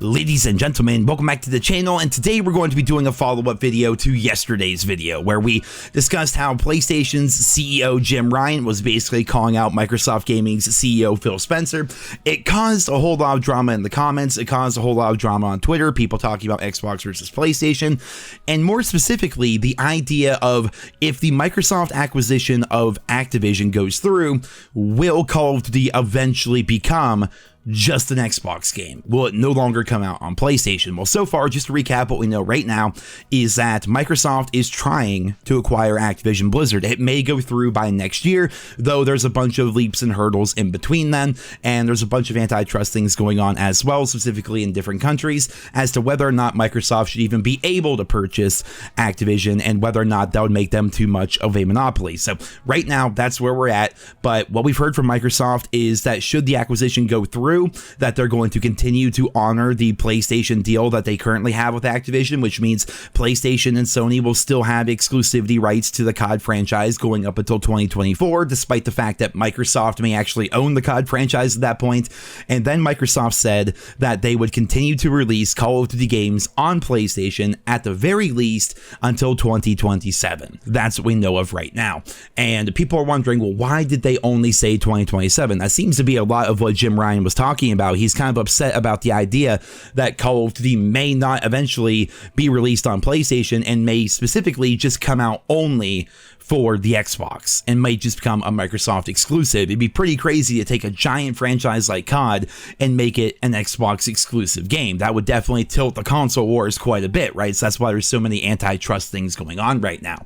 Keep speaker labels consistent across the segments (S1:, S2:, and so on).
S1: Ladies and gentlemen, welcome back to the channel, and today we're going to be doing a follow-up video to yesterday's video where we discussed how PlayStation's CEO Jim Ryan was basically calling out Microsoft Gaming's CEO Phil Spencer. It caused a whole lot of drama in the comments, it caused a whole lot of drama on Twitter, people talking about Xbox versus PlayStation, and more specifically, the idea of if the Microsoft acquisition of Activision goes through, will Call of Duty eventually become just an Xbox game? Will it no longer come out on PlayStation? Well, so far, just to recap, what we know right now is that Microsoft is trying to acquire Activision Blizzard. It may go through by next year, though there's a bunch of leaps and hurdles in between then, and there's a bunch of antitrust things going on as well, specifically in different countries, as to whether or not Microsoft should even be able to purchase Activision and whether or not that would make them too much of a monopoly. So right now, that's where we're at, but what we've heard from Microsoft is that should the acquisition go through, that they're going to continue to honor the PlayStation deal that they currently have with Activision, which means PlayStation and Sony will still have exclusivity rights to the COD franchise going up until 2024, despite the fact that Microsoft may actually own the COD franchise at that point. And then Microsoft said that they would continue to release Call of Duty games on PlayStation at the very least until 2027. That's what we know of right now. And people are wondering, well, why did they only say 2027? That seems to be a lot of what Jim Ryan was talking about. He's kind of upset about the idea that Call of Duty may not eventually be released on PlayStation and may specifically just come out only for the Xbox and might just become a Microsoft exclusive. It'd be pretty crazy to take a giant franchise like COD and make it an Xbox exclusive game. That would definitely tilt the console wars quite a bit, right? So that's why there's so many antitrust things going on right now.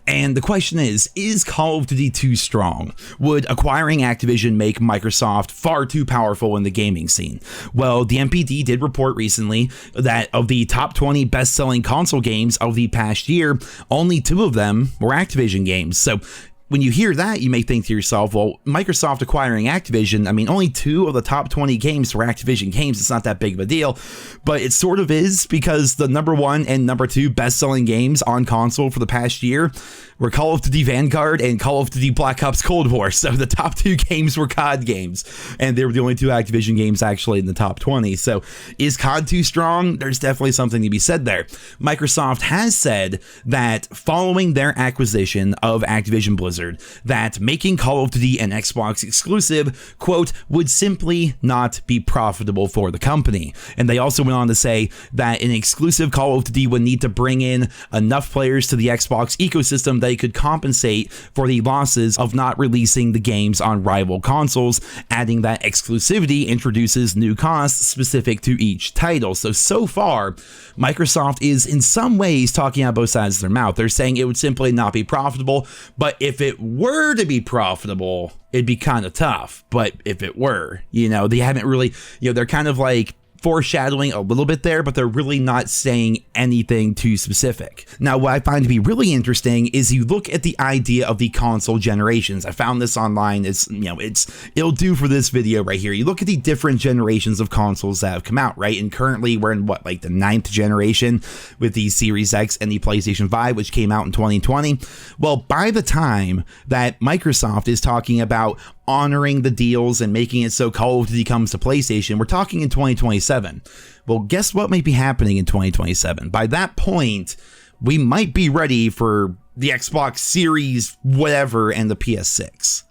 S1: And the question is Call of Duty too strong? Would acquiring Activision make Microsoft far too powerful in the gaming scene? Well, the NPD did report recently that of the top 20 best-selling console games of the past year, only 2 of them were Activision games. So when you hear that, you may think to yourself, well, Microsoft acquiring Activision, I mean, only 2 of the top 20 games were Activision games. It's not that big of a deal, but it sort of is, because the number 1 and number 2 best-selling games on console for the past year were Call of Duty Vanguard and Call of Duty Black Ops Cold War. So the top 2 games were COD games, and they were the only 2 Activision games actually in the top 20. So is COD too strong? There's definitely something to be said there. Microsoft has said that following their acquisition of Activision Blizzard, that making Call of Duty an Xbox exclusive, quote, would simply not be profitable for the company. And they also went on to say that an exclusive Call of Duty would need to bring in enough players to the Xbox ecosystem they could compensate for the losses of not releasing the games on rival consoles, adding that exclusivity introduces new costs specific to each title. So far, Microsoft is in some ways talking out both sides of their mouth. They're saying it would simply not be profitable, but if it were to be profitable, it'd be kind of tough. But if it were, you know, they haven't really, you know, they're kind of like foreshadowing a little bit there, but they're really not saying anything too specific. Now, what I find to be really interesting is you look at the idea of the console generations. I found this online. It's, you know, it'll do for this video right here. You look at the different generations of consoles that have come out, right? And currently we're in what, like the 9th generation with the Series X and the PlayStation 5, which came out in 2020. Well, by the time that Microsoft is talking about honoring the deals and making it so Call of Duty comes to PlayStation, we're talking in 2027. Well, guess what might be happening in 2027? By that point, we might be ready for the Xbox Series whatever and the PS6.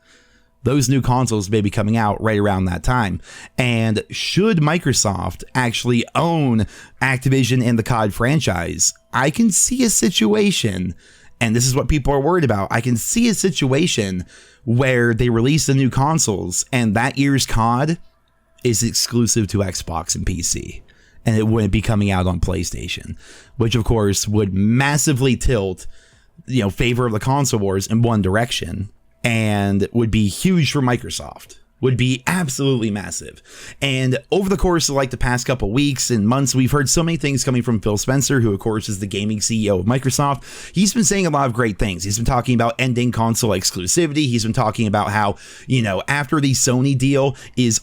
S1: Those new consoles may be coming out right around that time. And should Microsoft actually own Activision and the COD franchise, I can see a situation, and this is what people are worried about, I can see a situation where they release the new consoles and that year's COD is exclusive to Xbox and PC, and it wouldn't be coming out on PlayStation, which of course would massively tilt, you know, favor of the console wars in one direction, and would be huge for Microsoft, would be absolutely massive. And over the course of like the past couple weeks and months, we've heard so many things coming from Phil Spencer, who of course is the gaming CEO of Microsoft. He's been saying a lot of great things. He's been talking about ending console exclusivity. He's been talking about how, after the Sony deal is,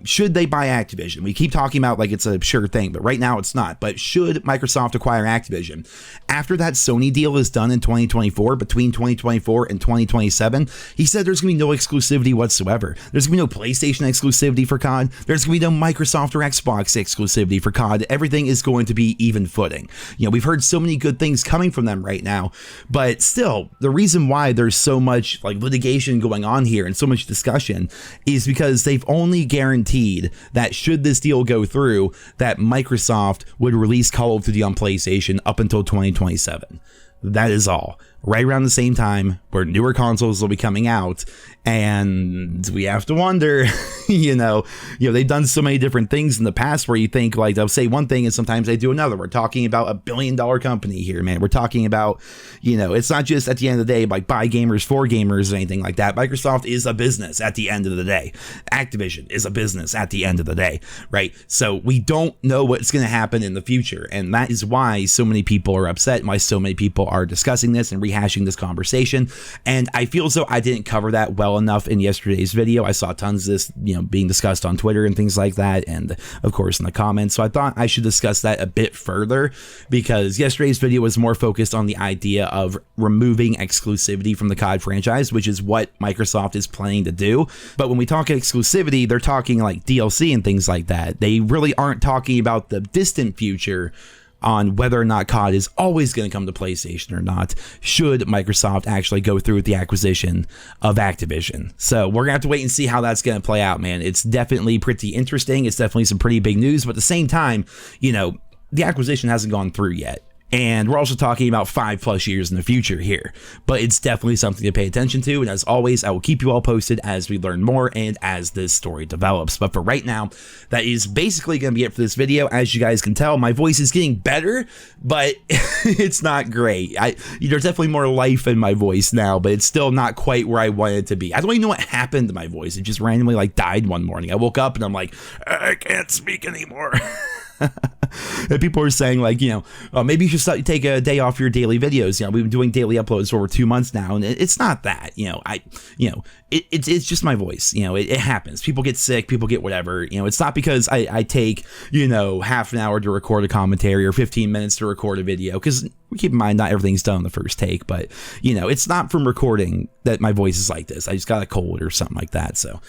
S1: should they buy Activision? We keep talking about like it's a sure thing, but right now it's not. But should Microsoft acquire Activision? After that Sony deal is done in 2024, between 2024 and 2027, he said there's going to be no exclusivity whatsoever. There's going to be no PlayStation exclusivity for COD. There's going to be no Microsoft or Xbox exclusivity for COD. Everything is going to be even footing. We've heard so many good things coming from them right now, but still, the reason why there's so much like litigation going on here and so much discussion is because they've only guaranteed that should this deal go through, that Microsoft would release Call of Duty on PlayStation up until 2027. That is all. Right around the same time where newer consoles will be coming out, and we have to wonder, they've done so many different things in the past where you think like they'll say one thing and sometimes they do another. We're talking about $1 billion company here, man. We're talking about, it's not just at the end of the day like buy gamers for gamers or anything like that. Microsoft is a business at the end of the day. Activision is a business at the end of the day, right? So we don't know what's going to happen in the future, and that is why so many people are upset, why so many people are discussing this and rehashing this conversation. And I feel as though I didn't cover that well enough in yesterday's video. I saw tons of this, being discussed on Twitter and things like that, and of course in the comments. So I thought I should discuss that a bit further, because yesterday's video was more focused on the idea of removing exclusivity from the COD franchise, which is what Microsoft is planning to do. But when we talk exclusivity, they're talking like DLC and things like that. They really aren't talking about the distant future on whether or not COD is always going to come to PlayStation or not, should Microsoft actually go through with the acquisition of Activision. So we're going to have to wait and see how that's going to play out, man. It's definitely pretty interesting. It's definitely some pretty big news, but at the same time, the acquisition hasn't gone through yet. And we're also talking about 5+ years in the future here, but it's definitely something to pay attention to. And as always, I will keep you all posted as we learn more and as this story develops. But for right now, that is basically going to be it for this video. As you guys can tell, my voice is getting better, but it's not great. There's definitely more life in my voice now, but it's still not quite where I want it to be. I don't even know what happened to my voice. It just randomly like died one morning. I woke up and I'm like, I can't speak anymore. And people are saying like, maybe you should take a day off your daily videos. We've been doing daily uploads for over 2 months now, and it's not that. It's just my voice. It happens. People get sick. People get whatever. It's not because I take half an hour to record a commentary or 15 minutes to record a video, because keep in mind not everything's done on the first take. But it's not from recording that my voice is like this. I just got a cold or something like that. So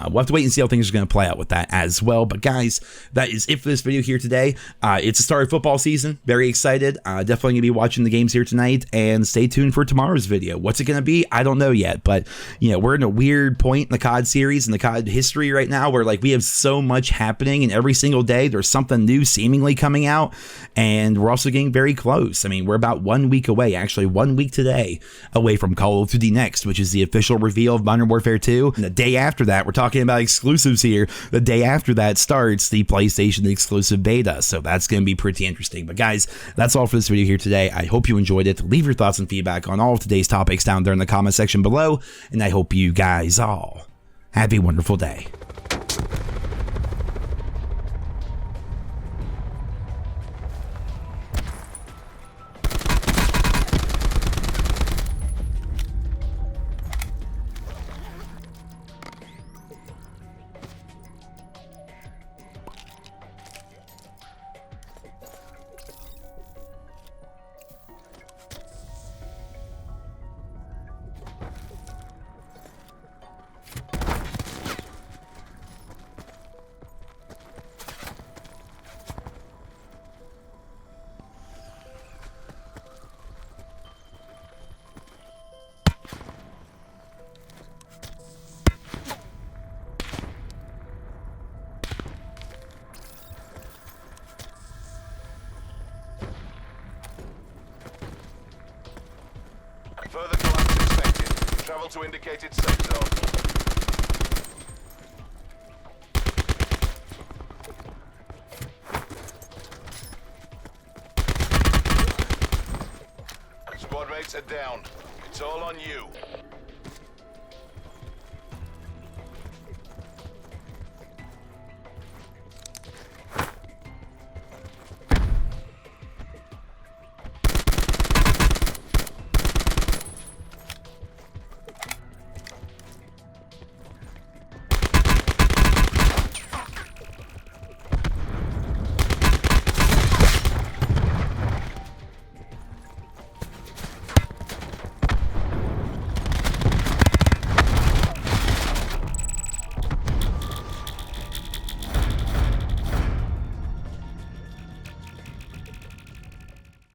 S1: we'll have to wait and see how things are going to play out with that as well. But guys, that is it for this video here today. It's the start of football season. Very excited. Definitely gonna be watching the games here tonight, and stay tuned for tomorrow's video. What's it gonna be? I don't know yet, but we're in a weird point in the COD series and the COD history right now where like we have so much happening, and every single day there's something new seemingly coming out, and we're also getting very close. I mean, we're about 1 week away, actually 1 week today, away from Call of Duty Next, which is the official reveal of Modern Warfare 2. And the day after that, we're talking about exclusives here. The day after that starts the PlayStation exclusive beta. So that's going to be pretty interesting. But guys, that's all for this video here today. I hope you enjoyed it. Leave your thoughts and feedback on all of today's topics down there in the comment section below. And I hope you guys all have a wonderful day.
S2: Further collapse expected. Travel to indicated safe zone. Squad mates are down. It's all on you.